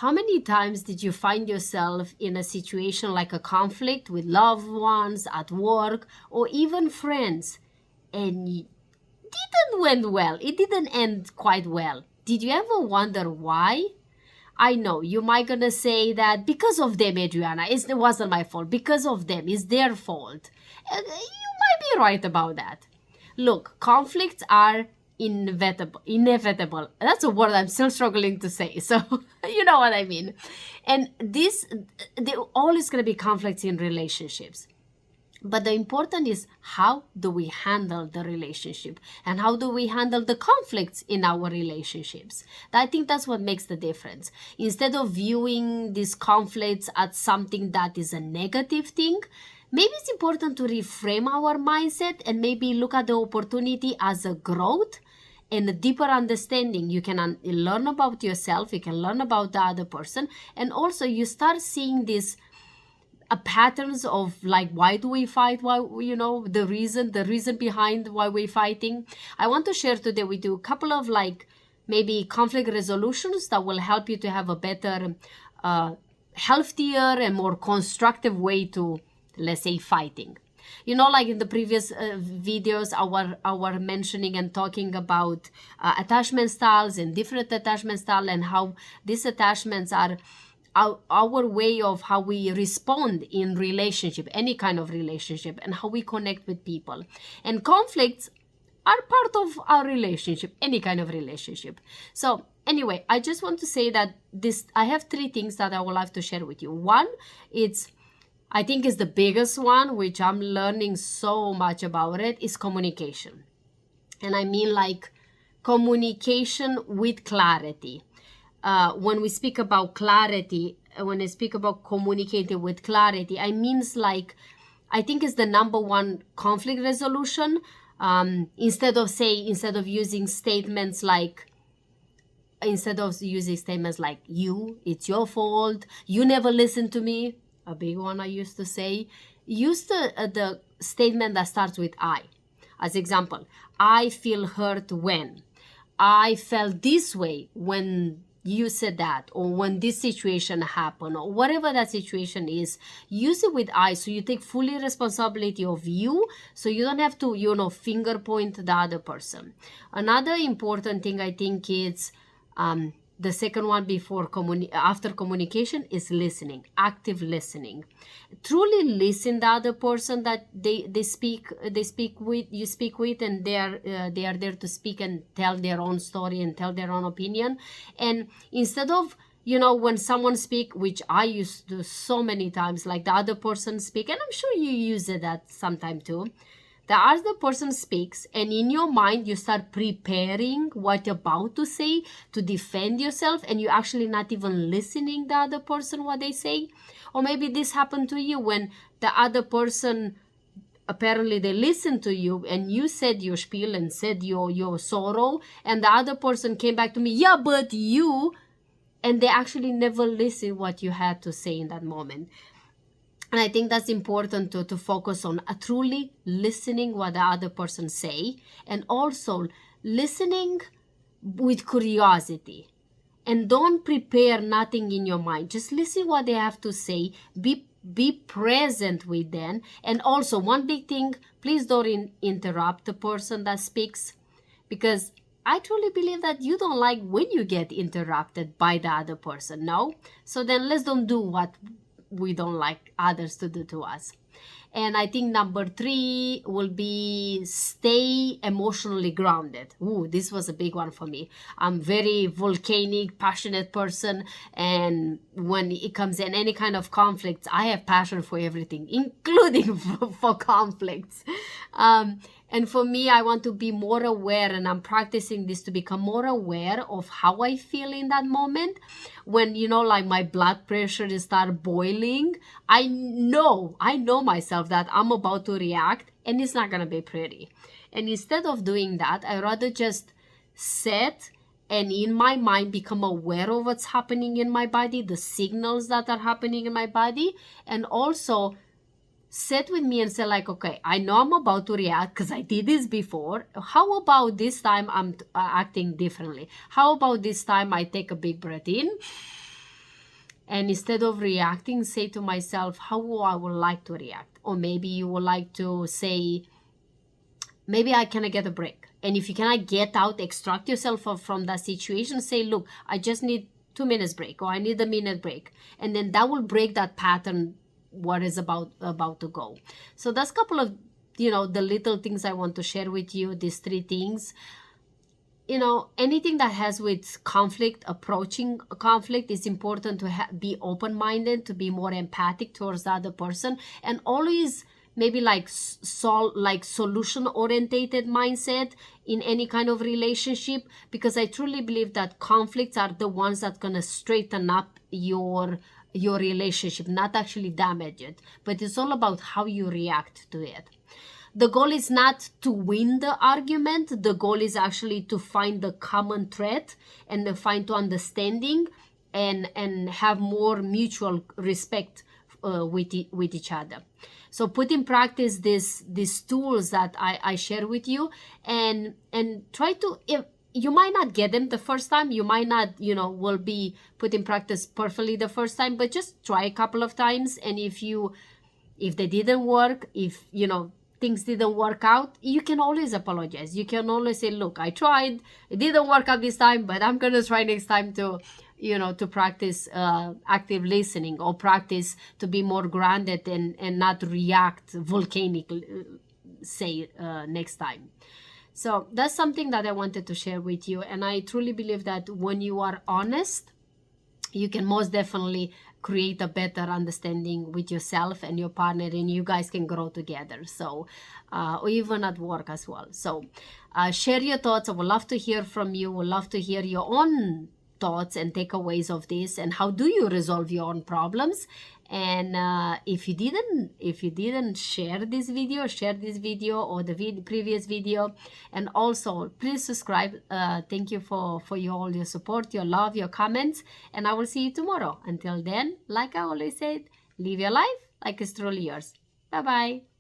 how many times did you find yourself in a situation like a conflict with loved ones, at work, or even friends, and it didn't went well? It didn't end quite well. Did you ever wonder why? I know you might gonna say that because of them, Adriana. It wasn't my fault. Because of them, it's their fault. And you might be right about that. Look, conflicts are inevitable. That's a word I'm still struggling to say. So you know what I mean. And there always gonna be conflicts in relationships. But the important is, how do we handle the relationship, and how do we handle the conflicts in our relationships? I think that's what makes the difference. Instead of viewing these conflicts as something that is a negative thing, maybe it's important to reframe our mindset and maybe look at the opportunity as a growth and a deeper understanding. You can learn about yourself, you can learn about the other person, and also you start seeing these patterns of like, why do we fight? Why, the reason behind why we're fighting. I want to share today with you a couple of like maybe conflict resolutions that will help you to have a better, healthier and more constructive way to, let's say, fighting. Like in the previous videos, our mentioning and talking about attachment styles and different attachment styles, and how these attachments are our way of how we respond in relationship, any kind of relationship, and how we connect with people. And conflicts are part of our relationship, any kind of relationship. So anyway, I just want to say that I have 3 things that I would like to share with you. One, I think is the biggest one, which I'm learning so much about it, is communication. And I mean like communication with clarity. When we speak about clarity, when I speak about communicating with clarity, I means like, I think it's the number one conflict resolution. Instead of using statements like, you, it's your fault, you never listen to me, a big one I used to say, use the statement that starts with I. As example, I feel hurt when, I felt this way when you said that, or when this situation happened, or whatever that situation is. Use it with I, so you take fully responsibility of you, so you don't have to finger point the other person. Another important thing I think is the second one after communication is listening, active listening. Truly listen the other person that you speak with, and they are there to speak and tell their own story and tell their own opinion. And instead of when someone speak, which I used to do so many times, like the other person speak, and I'm sure you use it that sometime too. The other person speaks, and in your mind you start preparing what you're about to say to defend yourself, and you're actually not even listening the other person what they say. Or maybe this happened to you when the other person, apparently they listened to you and you said your spiel and said your sorrow, and the other person came back to me, yeah, but you, and they actually never listened what you had to say in that moment. And I think that's important to focus on truly listening what the other person say, and also listening with curiosity. And don't prepare nothing in your mind. Just listen what they have to say. Be present with them. And also one big thing, please don't interrupt the person that speaks, because I truly believe that you don't like when you get interrupted by the other person, no? So then let's don't do what we don't like others to do to us. And I think number 3 will be stay emotionally grounded. Ooh, this was a big one for me. I'm very volcanic, passionate person, and when it comes in any kind of conflicts, I have passion for everything, including for conflicts. And for me, I want to be more aware, and I'm practicing this to become more aware of how I feel in that moment. When, like my blood pressure is start boiling, I know myself that I'm about to react, and it's not going to be pretty. And instead of doing that, I rather just sit and in my mind become aware of what's happening in my body, the signals that are happening in my body, and also sit with me and say like, okay, I know I'm about to react because I did this before. How about this time I'm acting differently? How about this time I take a big breath in And instead of reacting, say to myself, how I would like to react. Or maybe you would like to say, maybe I cannot get a break. And if you cannot get out, extract yourself from that situation, say, look, I just need 2 minutes break, or I need a minute break. And then that will break that pattern, what is about to go. So that's a couple of, the little things I want to share with you, these 3 things. Anything that has with conflict, approaching a conflict, is important to be open-minded, to be more empathic towards the other person, and always maybe like solution-orientated mindset in any kind of relationship, because I truly believe that conflicts are the ones that gonna straighten up your relationship, not actually damage it, but it's all about how you react to it. The goal is not to win the argument. The goal is actually to find the common thread and to find to understanding and have more mutual respect with each other. So put in practice these tools that I share with you, and try to, if you might not get them the first time, you might not, will be put in practice perfectly the first time, but just try a couple of times. And if they didn't work, if, things didn't work out, you can always apologize. You can always say, look, I tried, it didn't work out this time, but I'm going to try next time to, to practice active listening, or practice to be more grounded and not react volcanically, next time. So that's something that I wanted to share with you. And I truly believe that when you are honest, you can most definitely create a better understanding with yourself and your partner, and you guys can grow together. So, or even at work as well. So, share your thoughts. I would love to hear from you. Would love to hear your own thoughts and takeaways of this, and how do you resolve your own problems. And if you didn't share this video or the previous video, and also please subscribe. Thank you for all your support, your love, your comments, and I will see you tomorrow. Until then, like I always said, live your life like it's truly yours. Bye bye.